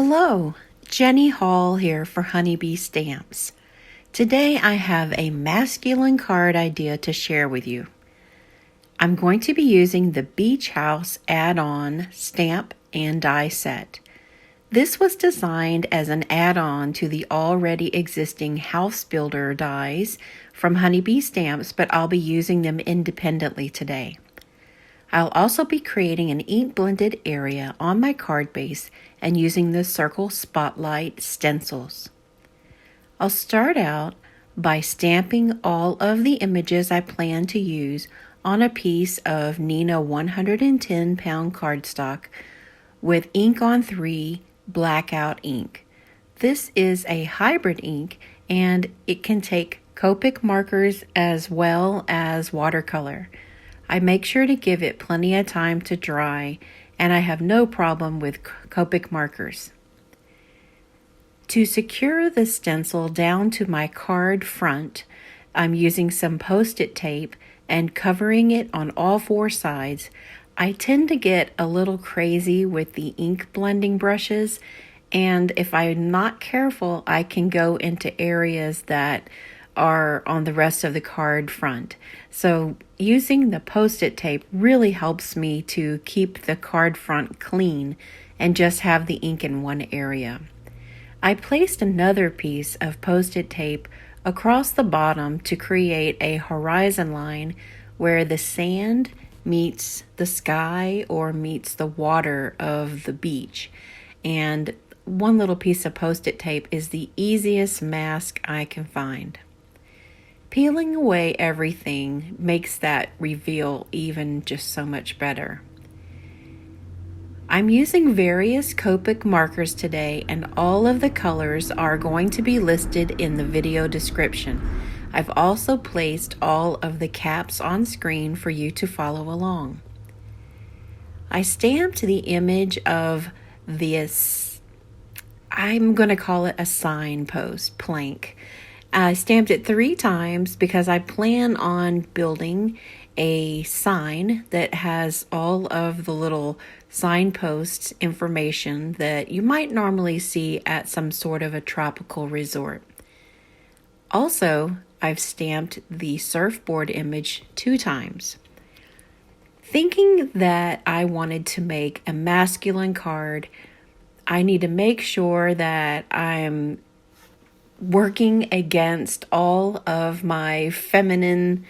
Hello, Jenny Hall here for Honeybee Stamps. Today I have a masculine card idea to share with you. I'm going to be using the Beach House add-on stamp and die set. This was designed as an add-on to the already existing House Builder dies from Honeybee Stamps, but I'll be using them independently today. I'll also be creating an ink blended area on my card base and using the Circle Spotlight stencils. I'll start out by stamping all of the images I plan to use on a piece of Nina 110 pound cardstock with ink on 3 Blackout ink. This is a hybrid ink and it can take Copic markers as well as watercolor. I make sure to give it plenty of time to dry, and I have no problem with Copic markers. To secure the stencil down to my card front, I'm using some Post-it tape and covering it on all 4 sides. I tend to get a little crazy with the ink blending brushes, and if I'm not careful, I can go into areas that are on the rest of the card front. So using the Post-it tape really helps me to keep the card front clean and just have the ink in one area. I placed another piece of Post-it tape across the bottom to create a horizon line where the sand meets the sky or meets the water of the beach. And one little piece of Post-it tape is the easiest mask I can find. Peeling away everything makes that reveal even just so much better. I'm using various Copic markers today, and all of the colors are going to be listed in the video description. I've also placed all of the caps on screen for you to follow along. I stamped the image of this, I'm going to call it a signpost plank. I stamped it 3 times because I plan on building a sign that has all of the little signposts information that you might normally see at some sort of a tropical resort. Also, I've stamped the surfboard image 2 times. Thinking that I wanted to make a masculine card, I need to make sure that I'm working against all of my feminine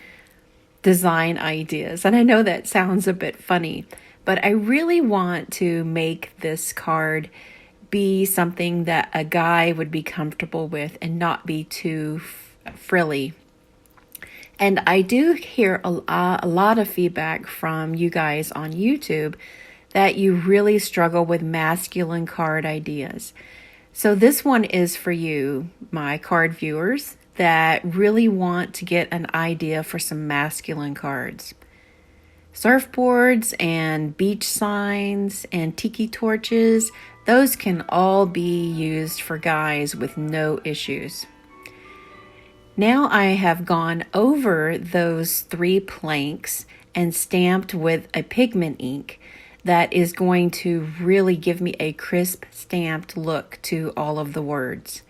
design ideas. And I know that sounds a bit funny, but I really want to make this card be something that a guy would be comfortable with and not be too frilly. And I do hear a lot of feedback from you guys on YouTube that you really struggle with masculine card ideas. So this one is for you, my card viewers, that really want to get an idea for some masculine cards. Surfboards and beach signs and tiki torches, those can all be used for guys with no issues. Now I have gone over those 3 planks and stamped with a pigment ink that is going to really give me a crisp stamped look to all of the words.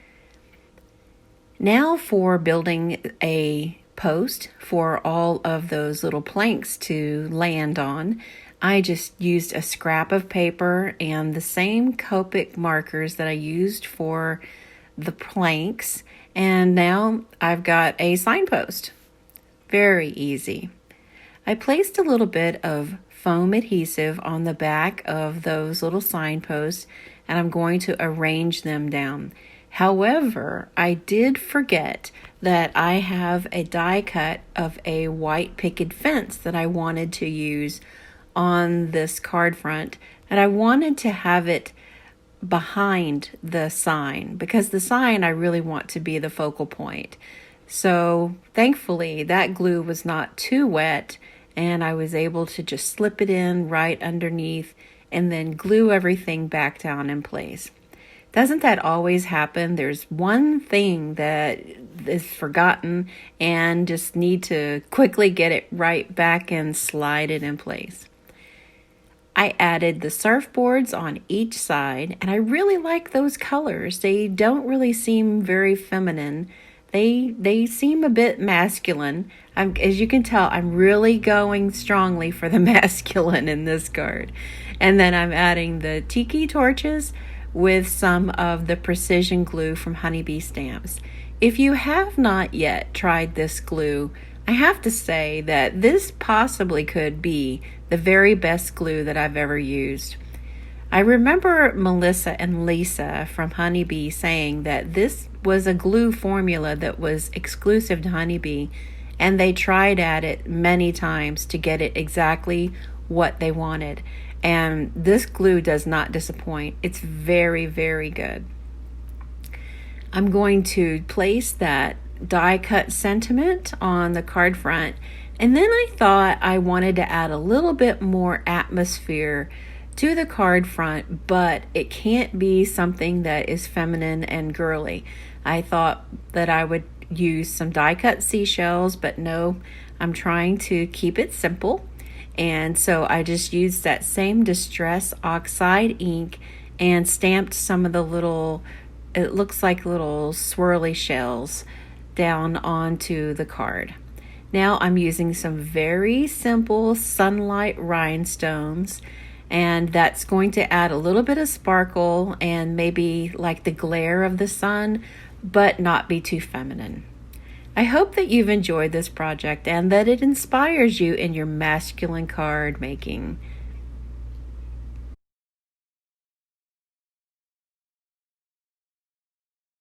Now for building a post for all of those little planks to land on, I just used a scrap of paper and the same Copic markers that I used for the planks, and now I've got a signpost. Very easy. I placed a little bit of foam adhesive on the back of those little signposts, and I'm going to arrange them down. However, I did forget that I have a die cut of a white picket fence that I wanted to use on this card front, and I wanted to have it behind the sign because the sign I really want to be the focal point. So thankfully that glue was not too wet, and I was able to just slip it in right underneath and then glue everything back down in place. Doesn't that always happen? There's one thing that is forgotten and just need to quickly get it right back and slide it in place. I added the surfboards on each side, and I really like those colors. They don't really seem very feminine. They seem a bit masculine. As you can tell, I'm really going strongly for the masculine in this card. And then I'm adding the tiki torches with some of the precision glue from Honeybee Stamps. If you have not yet tried this glue, I have to say that this possibly could be the very best glue that I've ever used. I remember Melissa and Lisa from Honeybee saying that this was a glue formula that was exclusive to Honeybee, and they tried at it many times to get it exactly what they wanted. And this glue does not disappoint. It's very, very good. I'm going to place that die cut sentiment on the card front, and then I thought I wanted to add a little bit more atmosphere to the card front, but it can't be something that is feminine and girly. I thought that I would use some die cut seashells, but no, I'm trying to keep it simple. And so I just used that same Distress Oxide ink and stamped some of the little, it looks like little swirly shells down onto the card. Now I'm using some very simple sunlight rhinestones, and that's going to add a little bit of sparkle and maybe like the glare of the sun, but not be too feminine. I hope that you've enjoyed this project and that it inspires you in your masculine card making.